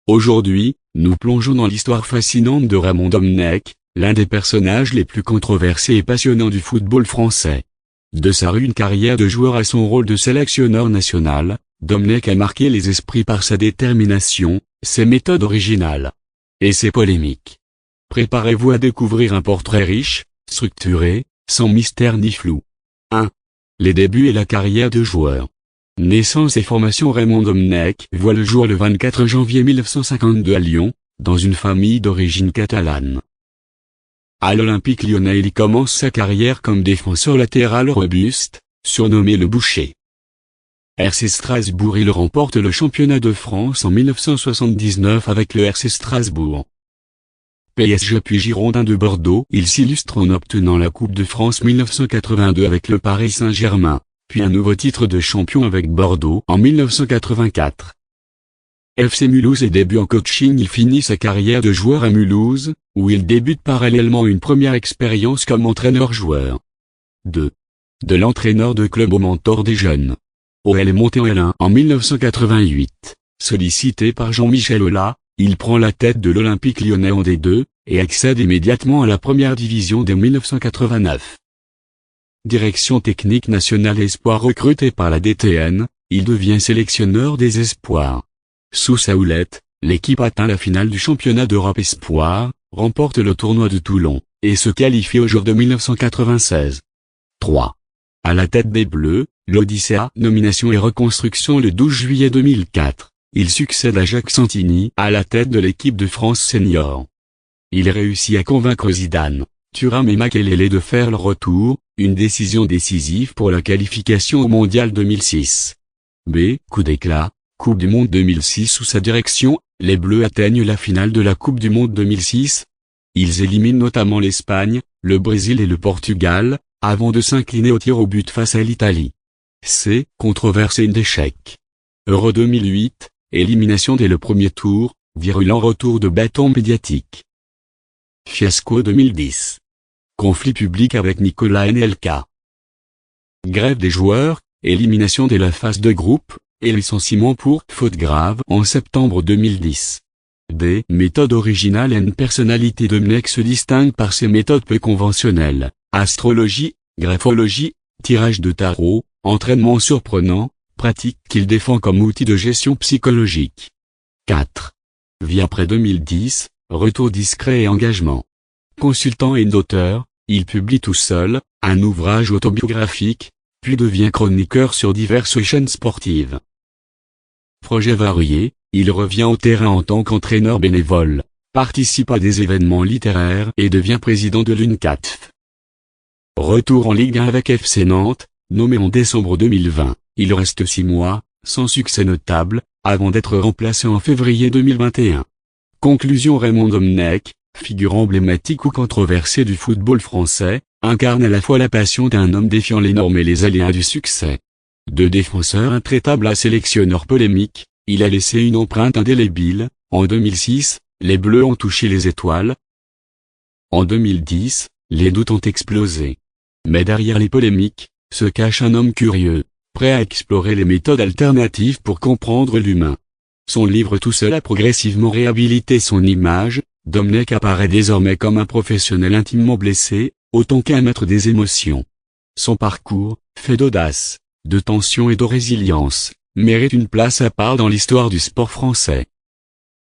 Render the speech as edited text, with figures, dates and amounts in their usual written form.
Aujourd'hui, nous plongeons dans l'histoire fascinante de Raymond Domenech, l'un des personnages les plus controversés et passionnants du football français. De sa rude carrière de joueur à son rôle de sélectionneur national, Domenech a marqué les esprits par sa détermination, ses méthodes originales et ses polémiques. Préparez-vous à découvrir un portrait riche, structuré, sans mystère ni flou. 1. Les débuts et la carrière de joueur. Naissance et formation. Raymond Domenech voit le jour le 24 janvier 1952 à Lyon, dans une famille d'origine catalane. À l'Olympique Lyonnais, il commence sa carrière comme défenseur latéral robuste, surnommé le Boucher. RC Strasbourg. Il remporte le championnat de France en 1979 avec le RC Strasbourg. PSG puis Girondins de Bordeaux. Il s'illustre en obtenant la Coupe de France 1982 avec le Paris Saint-Germain, puis un nouveau titre de champion avec Bordeaux en 1984. FC Mulhouse et début en coaching. Il finit sa carrière de joueur à Mulhouse, où il débute parallèlement une première expérience comme entraîneur-joueur. 2. De l'entraîneur de club au mentor des jeunes. OL est monté en L1 en 1988. Sollicité par Jean-Michel Aulas, il prend la tête de l'Olympique Lyonnais en D2, et accède immédiatement à la première division dès 1989. Direction technique nationale espoir. Recruté par la DTN, il devient sélectionneur des espoirs. Sous sa houlette, l'équipe atteint la finale du championnat d'Europe espoir, remporte le tournoi de Toulon, et se qualifie au Jour de 1996. 3. À la tête des Bleus, l'Odyssea. Nomination et reconstruction le 12 juillet 2004. Il succède à Jacques Santini à la tête de l'équipe de France senior. Il réussit à convaincre Zidane, Thuram et Makelele de faire leur retour, une décision décisive pour la qualification au Mondial 2006. Coup d'éclat, Coupe du Monde 2006. Sous sa direction, les Bleus atteignent la finale de la Coupe du Monde 2006. Ils éliminent notamment l'Espagne, le Brésil et le Portugal, avant de s'incliner au tir au but face à l'Italie. Controversé d'échec. Euro 2008, élimination dès le premier tour, virulent retour de bâton médiatique. Fiasco 2010. Conflit public avec Nicolas Anelka. Grève des joueurs, élimination dès la phase de groupe, et licenciement pour faute grave en septembre 2010. Méthode originale. Une personnalité. Domenech se distingue par ses méthodes peu conventionnelles, astrologie, graphologie, tirage de tarot, entraînement surprenant, pratique qu'il défend comme outil de gestion psychologique. 4. Vie après 2010, retour discret et engagement. Consultant et auteur, il publie tout seul, un ouvrage autobiographique, puis devient chroniqueur sur diverses chaînes sportives. Projet varié, il revient au terrain en tant qu'entraîneur bénévole, participe à des événements littéraires et devient président de l'UNCATF. Retour en Ligue 1 avec FC Nantes, nommé en décembre 2020, il reste 6 mois, sans succès notable, avant d'être remplacé en février 2021. Conclusion. Raymond Domenech, figure emblématique ou controversée du football français, incarne à la fois la passion d'un homme défiant les normes et les aléas du succès. De défenseur intraitable à sélectionneur polémique, il a laissé une empreinte indélébile. En 2006, les Bleus ont touché les étoiles. En 2010, les doutes ont explosé. Mais derrière les polémiques, se cache un homme curieux, prêt à explorer les méthodes alternatives pour comprendre l'humain. Son livre Tout seul a progressivement réhabilité son image. Domenech apparaît désormais comme un professionnel intimement blessé, autant qu'un maître des émotions. Son parcours, fait d'audace, de tension et de résilience, mérite une place à part dans l'histoire du sport français.